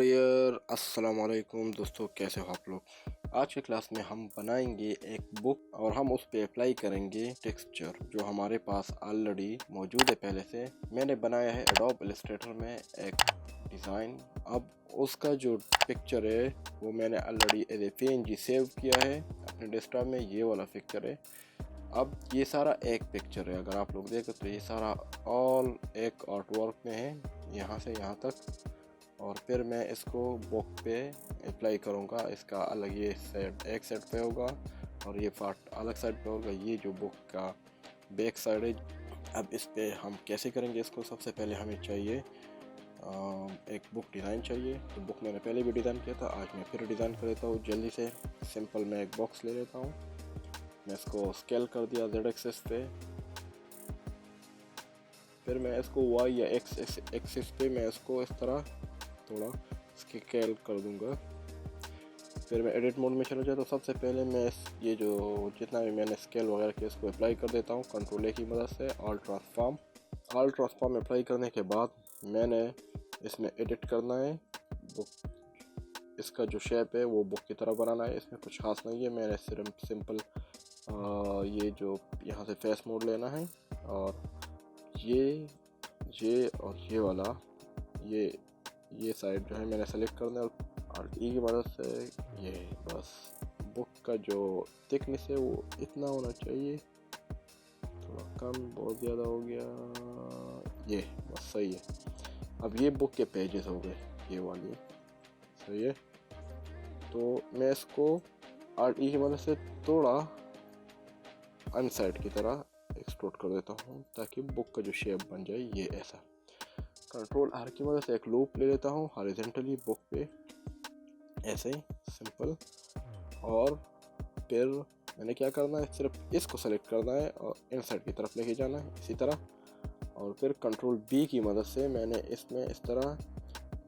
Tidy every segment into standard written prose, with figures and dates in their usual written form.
Dear अस्सलाम वालेकुम दोस्तों, कैसे हो आप लोग। आज के क्लास में हम बनाएंगे एक बुक और हम उस पर अप्लाई करेंगे टेक्सचर जो हमारे पास ऑलरेडी मौजूद है। पहले से मैंने बनाया है एडोब इलस्ट्रेटर में एक डिज़ाइन। अब उसका जो पिक्चर है वो मैंने already as a PNG save किया है अपने डेस्कटॉप में। ये वाला पिक्चर है। अब ये सारा एक पिक्चर है, अगर आप लोग देखें तो ये सारा ऑल एक आर्ट वर्क में है, यहाँ से यहाँ तक। और फिर मैं इसको बुक पे अप्लाई करूँगा। इसका अलग ये साइड एक साइड पे होगा और ये पार्ट अलग साइड पे होगा। ये जो बुक का बैक साइड है। अब इस पे हम कैसे करेंगे इसको, सबसे पहले हमें चाहिए एक बुक डिज़ाइन चाहिए। तो बुक मैंने पहले भी डिज़ाइन किया था, आज मैं फिर डिज़ाइन कर लेता हूँ जल्दी से। सिंपल मैं एक बॉक्स ले लेता हूँ, मैं इसको स्केल कर दिया Z एक्सिस पे। फिर मैं इसको Y या X एक्सिस पे मैं इसको इस तरह थोड़ा स्केल कर दूंगा। फिर मैं एडिट मोड में चला जाता हूँ। सबसे पहले मैं ये जो जितना भी मैंने स्केल वगैरह किया इसको अप्लाई कर देता हूँ कंट्रोल A की मदद से। ऑल ट्रांसफॉर्म अप्लाई करने के बाद मैंने इसमें एडिट करना है। बुक इसका जो शेप है वो बुक की तरह बनाना है, इसमें कुछ खास नहीं है। मैंने सिर्फ सिंपल ये जो यहाँ से फेस मोड लेना है और ये और ये वाला ये साइड जो है मैंने सेलेक्ट करना है और E की मदद से ये बस बुक का जो थिकनेस है वो इतना होना चाहिए, थोड़ा कम बहुत ज़्यादा हो गया, ये बस सही है। अब ये बुक के पेजेस हो गए, ये वाली सही है। तो मैं इसको E की मदद से थोड़ा अनसाइड की तरह एक्सट्रूड कर देता हूँ ताकि बुक का जो शेप बन जाए ये ऐसा। कंट्रोल R की मदद से एक लूप ले लेता हूँ हॉरिजॉन्टली बुक पे, ऐसे ही सिंपल। और फिर मैंने क्या करना है, सिर्फ इसको सेलेक्ट करना है और इनसाइड की तरफ लेके जाना है इसी तरह। और फिर कंट्रोल B की मदद से मैंने इसमें इस तरह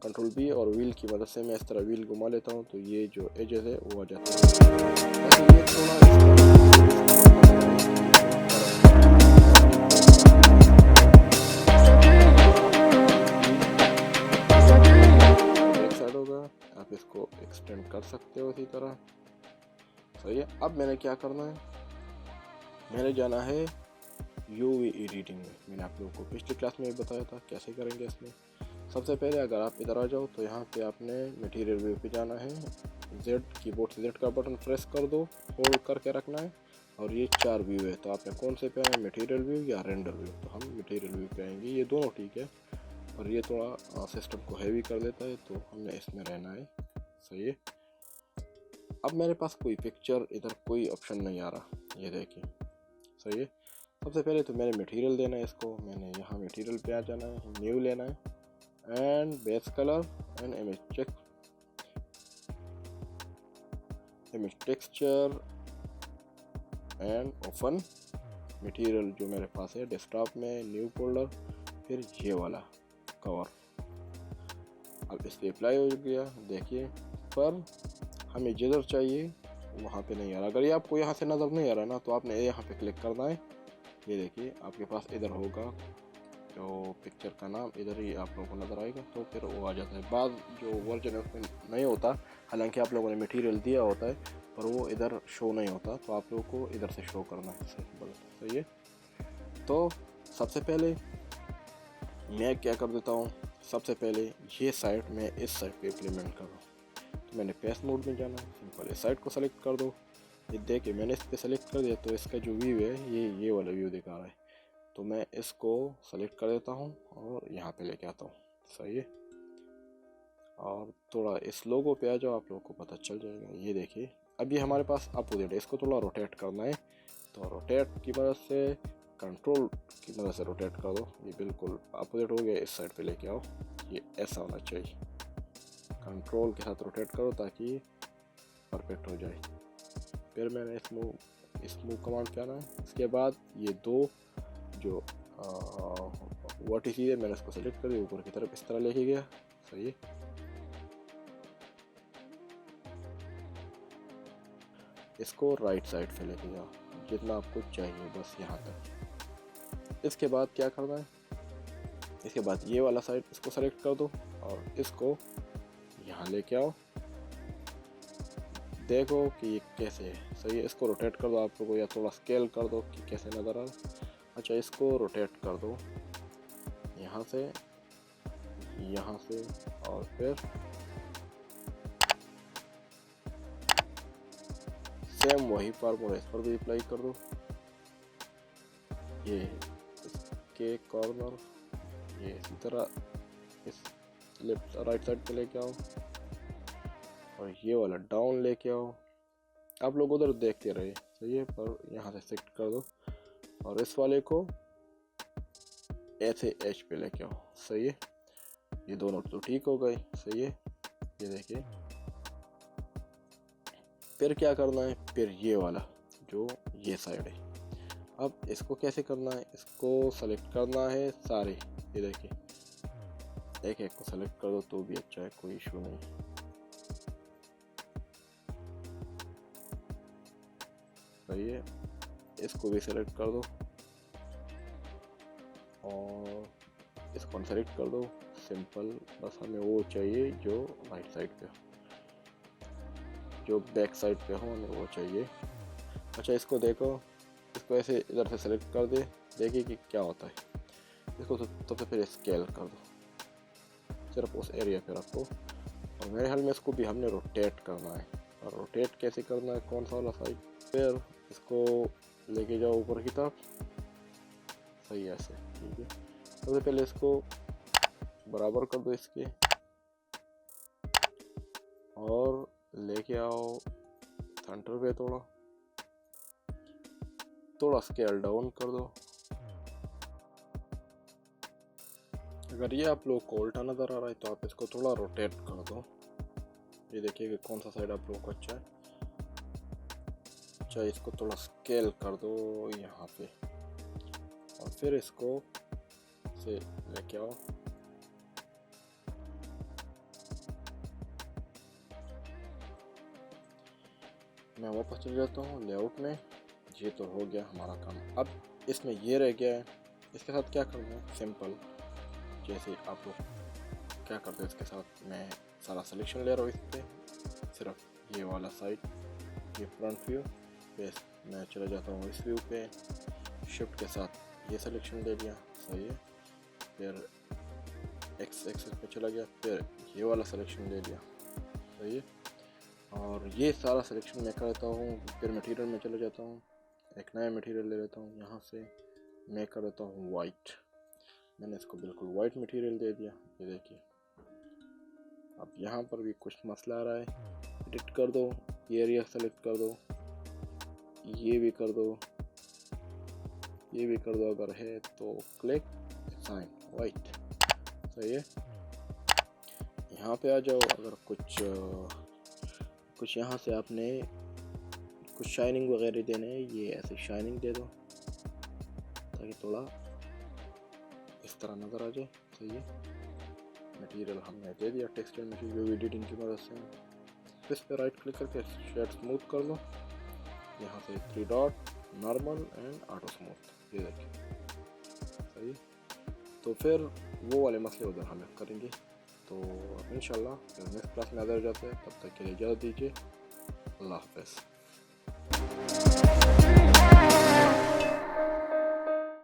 कंट्रोल B और व्हील की मदद से मैं इस तरह व्हील घुमा लेता हूँ तो ये जो एजेस है वो आ जाता है। ये थोड़ा आप इसको एक्सटेंड कर सकते हो इसी तरह, सही है। अब मैंने क्या करना है, मैंने जाना है UV एडिटिंग में। मैंने आप लोगों को पिछली क्लास में बताया था कैसे करेंगे इसमें। सबसे पहले अगर आप इधर आ जाओ तो यहाँ पे आपने मटेरियल व्यू पे जाना है। कीबोर्ड से Z का बटन प्रेस कर दो, होल्ड करके रखना है। और ये 4 व्यू है, तो आपने कौन से पे आए, मटेरियल व्यू या रेंडर व्यू। तो हम मटेरियल व्यू पे आएंगे, ये दोनों ठीक है। और ये थोड़ा सिस्टम को हैवी कर देता है तो हमने इसमें रहना है, सही है। अब मेरे पास कोई पिक्चर इधर कोई ऑप्शन नहीं आ रहा, ये देखिए, सही है। सबसे पहले तो मैंने मटेरियल देना है इसको, मैंने यहाँ मटेरियल पे आ जाना है, न्यू लेना है and base colour and image texture and open material जो मेरे पास है डेस्कटॉप में, न्यू फोल्डर, फिर ये वाला कवर। अब इस पर अप्लाई हो गया, देखिए। पर हमें जिधर चाहिए वहाँ पे नहीं आ रहा। अगर ये आपको यहाँ से नज़र नहीं आ रहा ना तो आपने यहाँ पे क्लिक करना है। ये देखिए आपके पास इधर होगा जो पिक्चर का नाम, इधर ही आप लोगों को नज़र आएगा तो फिर वो आ जाता है। बाद जो वर्जन है उसमें नहीं होता, हालांकि आप लोगों ने मटेरियल दिया होता है पर वो इधर शो नहीं होता, तो आप लोगों को इधर से शो करना है, सही है। तो सबसे पहले मैं क्या कर देता हूँ, सबसे पहले ये साइड मैं इस साइड पे इम्प्लीमेंट कर रहा हूँ। तो मैंने पेस्ट मोड में जाना है, सिंपल इस साइड को सेलेक्ट कर दो। ये देखिए मैंने इस पे सेलेक्ट कर दिया तो इसका जो व्यू है ये वाला व्यू दिखा रहा है। तो मैं इसको सेलेक्ट कर देता हूँ और यहाँ पे लेके आता हूँ, सही है। और थोड़ा इस लोगो पे आ जाओ, आप लोगों को पता चल जाएगा। ये देखिए अब ये हमारे पास अपोजिट है, इसको थोड़ा रोटेट करना है। तो रोटेट की मदद से, कंट्रोल की मदद से रोटेट कर दो, ये बिल्कुल अपोजिट हो गया। इस साइड पे लेके आओ, ये ऐसा होना चाहिए। कंट्रोल के साथ रोटेट करो ताकि परफेक्ट हो जाए। फिर मैंने इस मूव कमांड पे आना है। इसके बाद ये दो जो वर्टिसेस है मैंने इसको सेलेक्ट कर दिया, ऊपर की तरफ इस तरह लेके गया, सही है। इसको राइट साइड पे लेके जाओ जितना आपको चाहिए, बस यहाँ तक। इसके बाद क्या करना है, इसके बाद ये वाला साइड इसको सेलेक्ट कर दो और इसको यहाँ लेके आओ, देखो कि ये कैसे है। सही है, इसको रोटेट कर दो आप लोगों, या थोड़ा स्केल कर दो कि कैसे नज़र आ रहा है। अच्छा, इसको रोटेट कर दो यहाँ से, यहाँ से, और फिर सेम वही फार्मूला इस पर भी अप्लाई कर दो। ये इसके कॉर्नर ये इसी तरह इस लेफ्ट राइट साइड पे लेके आओ, और ये वाला डाउन लेके आओ। आप लोग उधर देखते रहे, सही है, पर यहाँ से शिफ्ट कर दो, और इस वाले को ऐसे एच पे लेके आओ। सही है, ये दोनों तो ठीक हो गए। सही है, ये देखिए। फिर क्या करना है, फिर ये वाला जो ये साइड है, अब इसको कैसे करना है, इसको सेलेक्ट करना है सारे। ये देखिए, एक एक को सेलेक्ट कर दो तो भी अच्छा है, कोई इशू नहीं। सही है, इसको भी सेलेक्ट कर दो, और इसको सेलेक्ट कर दो। सिंपल, बस हमें वो चाहिए जो राइट साइड पे हो, जो बैक साइड पे हो, हमें वो चाहिए। अच्छा, इसको देखो, इसको ऐसे इधर से सेलेक्ट कर दे, देखिए कि क्या होता है। इसको तो फिर स्केल कर दो, सिर्फ उस एरिया पे रखो, और मेरे ख्याल में इसको भी हमने रोटेट करना है। और रोटेट कैसे करना है, कौन सा वाला साइड, फिर इसको लेके जाओ ऊपर की तरफ। सही है, ऐसे ठीक है। सबसे पहले इसको बराबर कर दो इसके, और लेके आओ सेंटर पे, थोड़ा स्केल डाउन कर दो। अगर ये आप लोग को उल्टा नज़र आ रहा है तो आप इसको थोड़ा रोटेट कर दो। ये देखिए कि कौन सा साइड आप लोगों को अच्छा है। अच्छा, इसको थोड़ा स्केल कर दो यहाँ पे, और फिर इसको से लेके आओ। मैं वापस चले जाता हूँ लेआउट में। ये तो हो गया हमारा काम। अब इसमें ये रह गया है, इसके साथ क्या करना है, सिंपल। जैसे आप लोग क्या करते हैं, इसके साथ मैं सारा सिलेक्शन ले रहा हूँ इस पर, सिर्फ ये वाला साइड, ये फ्रंट व्यू पे मैं चला जाता हूँ इस व्यू पे, शिफ्ट के साथ ये सिलेक्शन ले लिया। सही है, फिर एक्स एक्सिस पे चला गया, फिर ये वाला सिलेक्शन ले लिया। सही है, और ये सारा सिलेक्शन मैं करता हूँ। फिर मटेरियल में चला जाता हूँ, एक नया मटेरियल ले लेता हूँ, यहाँ से मैं कर देता हूँ वाइट। मैंने इसको बिल्कुल वाइट मटेरियल दे दिया। ये देखिए, अब यहाँ पर भी कुछ मसला आ रहा है, एडिट कर दो, ये एरिया सेलेक्ट कर दो, ये भी कर दो, ये भी कर दो, अगर है तो क्लिक साइन वाइट। सही है, यहाँ पे आ जाओ। अगर कुछ यहाँ से आपने कुछ शाइनिंग वगैरह देने हैं, ये ऐसे शाइनिंग दे दो ताकि थोड़ा इस तरह नज़र आ जाए। सही है, मटेरियल हमने दे दिया, टेक्सचर मटेरियल एडिटिंग की मदद से। इस पर राइट क्लिक करके शेड स्मूथ कर लो, यहाँ से 3 dot, normal and auto smooth. ये देखिए, सही। तो फिर वो वाले मसले उधर हम करेंगे। तो इंशाल्लाह नेक्स्ट क्लास में नज़र जाते हैं। तब तक के लिए इजाज़त दीजिए। अल्लाह हाफ़िज़।